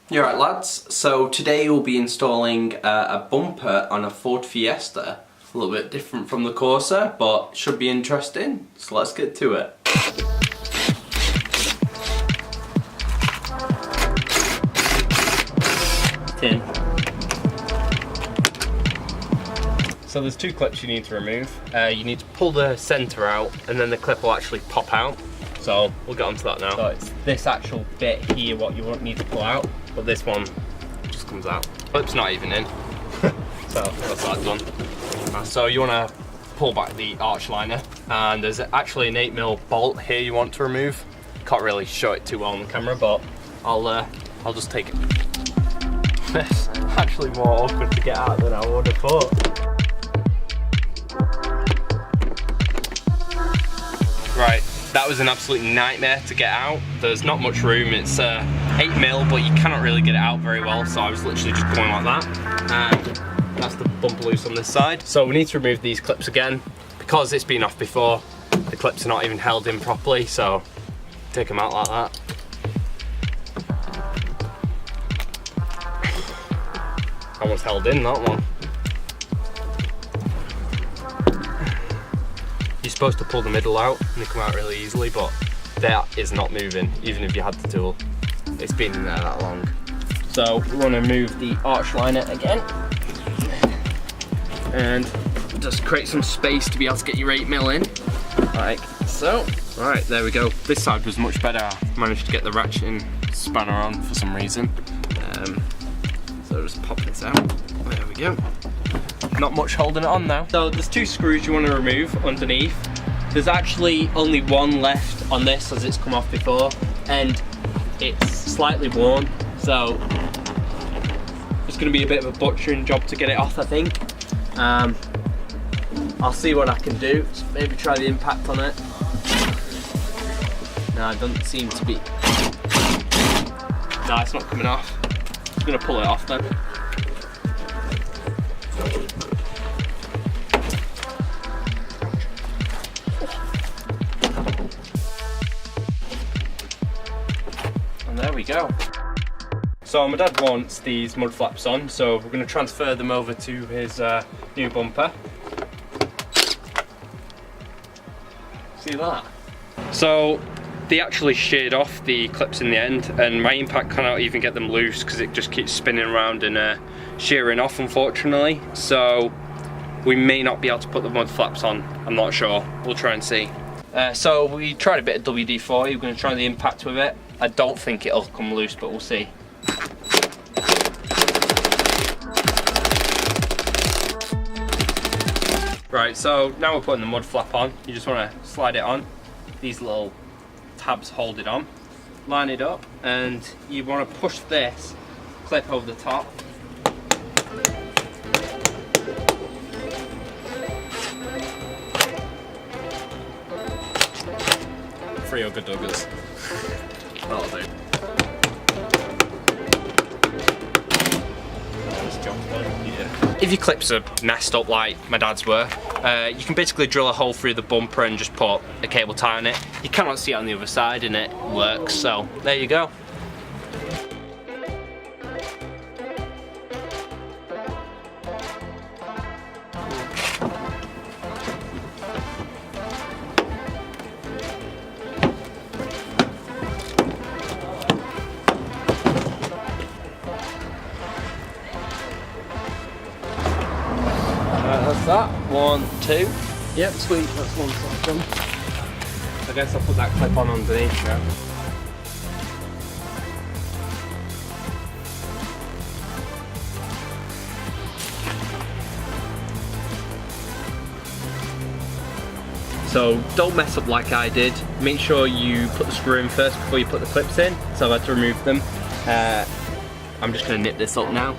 You're right, lads. So today we'll be installing a bumper on a Ford Fiesta. A little bit different from the Corsa, but should be interesting. So let's get to it. Tin. So there's two clips you need to remove. You need to pull the centre out, and then the clip will actually pop out. So we'll get onto that now. So it's this actual bit here what you won't need to pull out, but this one just comes out. Clip's not even in. So that's that done. So you want to pull back the arch liner, and there's actually an 8mm bolt here you want to remove. Can't really show it too well on the camera, but I'll just take it. It's actually more awkward to get out than I would have thought. Right. That was an absolute nightmare to get out. There's not much room. It's 8mm, but you cannot really get it out very well. So I was literally just going like that. And that's the bumper loose on this side. So we need to remove these clips again. Because it's been off before, the clips are not even held in properly. So take them out like that. Almost held in, that one. You're supposed to pull the middle out and they come out really easily, but that is not moving, even if you had the tool. It's been in there that long. So we want to move the arch liner again and just create some space to be able to get your 8mm in, like so. Right, there we go. This side was much better. I managed to get the ratcheting spanner on for some reason. So just pop this out. There we go. Not much holding it on now. So there's two screws you want to remove underneath. There's actually only one left on this as it's come off before, and it's slightly worn, so it's going to be a bit of a butchering job to get it off, I think. I'll see what I can do. Maybe try the impact on it. No, it doesn't seem to be. No, it's not coming off. I'm going to pull it off then. There we go. So my dad wants these mud flaps on, so we're going to transfer them over to his new bumper. See that? So they actually sheared off the clips in the end, and my impact cannot even get them loose because it just keeps spinning around and shearing off, unfortunately. So we may not be able to put the mud flaps on. I'm not sure. We'll try and see. So we tried a bit of WD-40. We're going to try the impact with it. I don't think it'll come loose, but we'll see. Right, so now we're putting the mud flap on. You just want to slide it on. These little tabs hold it on. Line it up, and you want to push this clip over the top. Free or good doggers. That'll do. Yeah. If your clips are messed up like my dad's were, you can basically drill a hole through the bumper and just put a cable tie on it. You cannot see it on the other side and it works, so there you go. That's that. 1, 2. Yep, sweet. That's one side done. I guess I'll put that clip on underneath now. So don't mess up like I did. Make sure you put the screw in first before you put the clips in. So I've had to remove them. I'm just going to nip this up now.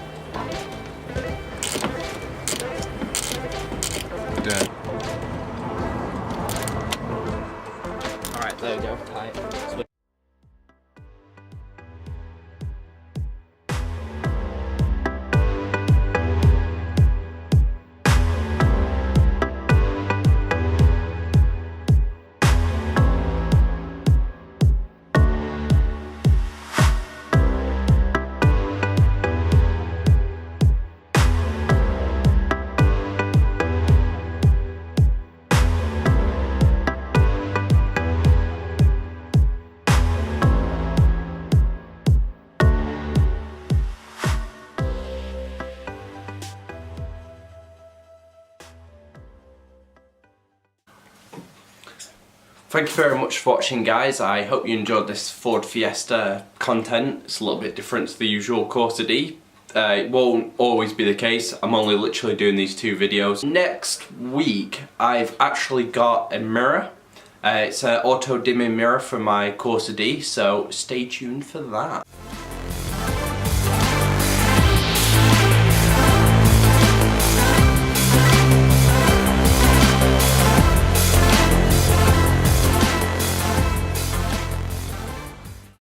Alright, there we go, tight. Sweet. Thank you very much for watching, guys. I hope you enjoyed this Ford Fiesta content. It's a little bit different to the usual Corsa D. It won't always be the case. I'm only literally doing these 2 videos. Next week I've actually got a mirror. It's an auto dimming mirror for my Corsa D, so stay tuned for that.